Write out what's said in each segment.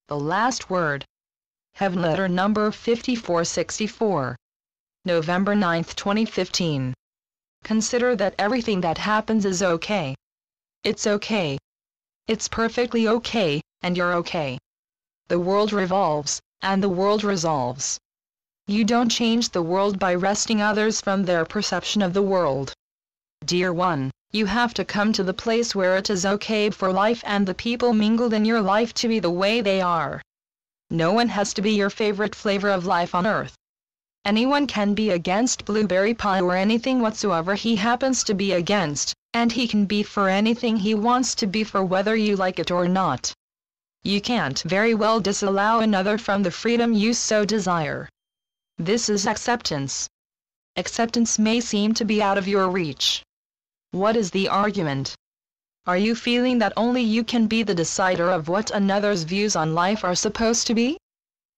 The last word. Heavenletter number 5464. November 9, 2015. Consider that everything that happens is okay. It's okay. It's perfectly okay, and you're okay. The world revolves, and the world resolves. You don't change the world by wresting others from their perception of the world. Dear one, you have to come to the place where it is okay for life and the people mingled in your life to be the way they are. No one has to be your favorite flavor of life on earth. Anyone can be against blueberry pie or anything whatsoever he happens to be against, and he can be for anything he wants to be for whether you like it or not. You can't very well disallow another from the freedom you so desire. This is acceptance. Acceptance may seem to be out of your reach. What is the argument? Are you feeling that only you can be the decider of what another's views on life are supposed to be?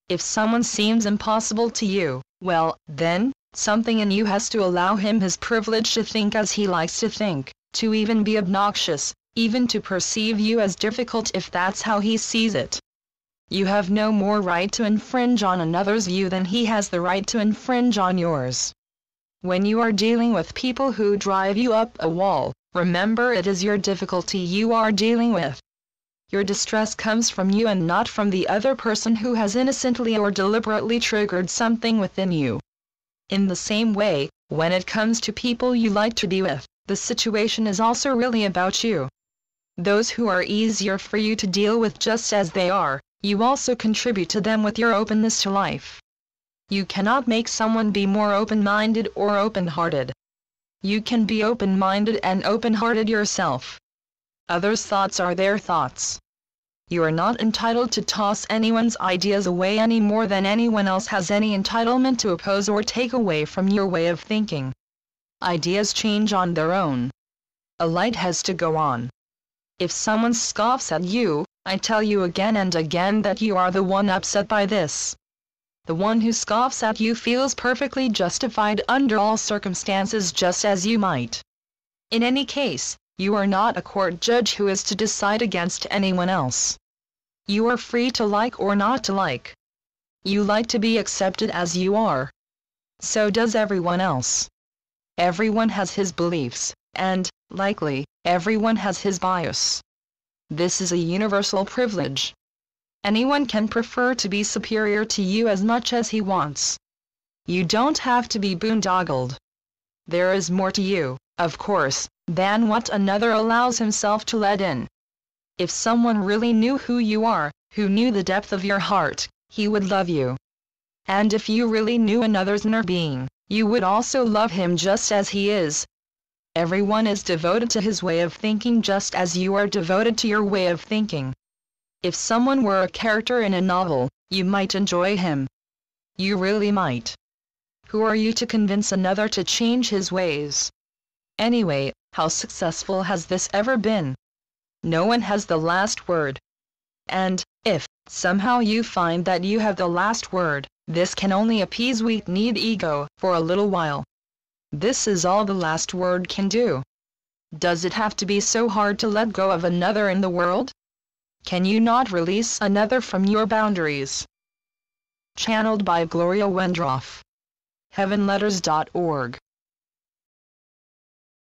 If someone seems impossible to you, well, then, something in you has to allow him his privilege to think as he likes to think, to even be obnoxious, even to perceive you as difficult if that's how he sees it. You have no more right to infringe on another's view than he has the right to infringe on yours. When you are dealing with people who drive you up a wall, remember it is your difficulty you are dealing with. Your distress comes from you and not from the other person who has innocently or deliberately triggered something within you. In the same way, when it comes to people you like to be with, the situation is also really about you. Those who are easier for you to deal with just as they are, you also contribute to them with your openness to life. You cannot make someone be more open-minded or open-hearted. You can be open-minded and open-hearted yourself. Others' thoughts are their thoughts. You are not entitled to toss anyone's ideas away any more than anyone else has any entitlement to oppose or take away from your way of thinking. Ideas change on their own. A light has to go on. If someone scoffs at you, I tell you again and again that you are the one upset by this. The one who scoffs at you feels perfectly justified under all circumstances, just as you might. In any case, you are not a court judge who is to decide against anyone else. You are free to like or not to like. You like to be accepted as you are. So does everyone else. Everyone has his beliefs, and, likely, everyone has his bias. This is a universal privilege. Anyone can prefer to be superior to you as much as he wants. You don't have to be boondoggled. There is more to you, of course, than what another allows himself to let in. If someone really knew who you are, who knew the depth of your heart, he would love you. And if you really knew another's inner being, you would also love him just as he is. Everyone is devoted to his way of thinking just as you are devoted to your way of thinking. If someone were a character in a novel, you might enjoy him. You really might. Who are you to convince another to change his ways? Anyway, how successful has this ever been? No one has the last word. And, if, somehow you find that you have the last word, this can only appease weak-kneed ego, for a little while. This is all the last word can do. Does it have to be so hard to let go of another in the world? Can you not release another from your boundaries? Channeled by Gloria Wendroff. Heavenletters.org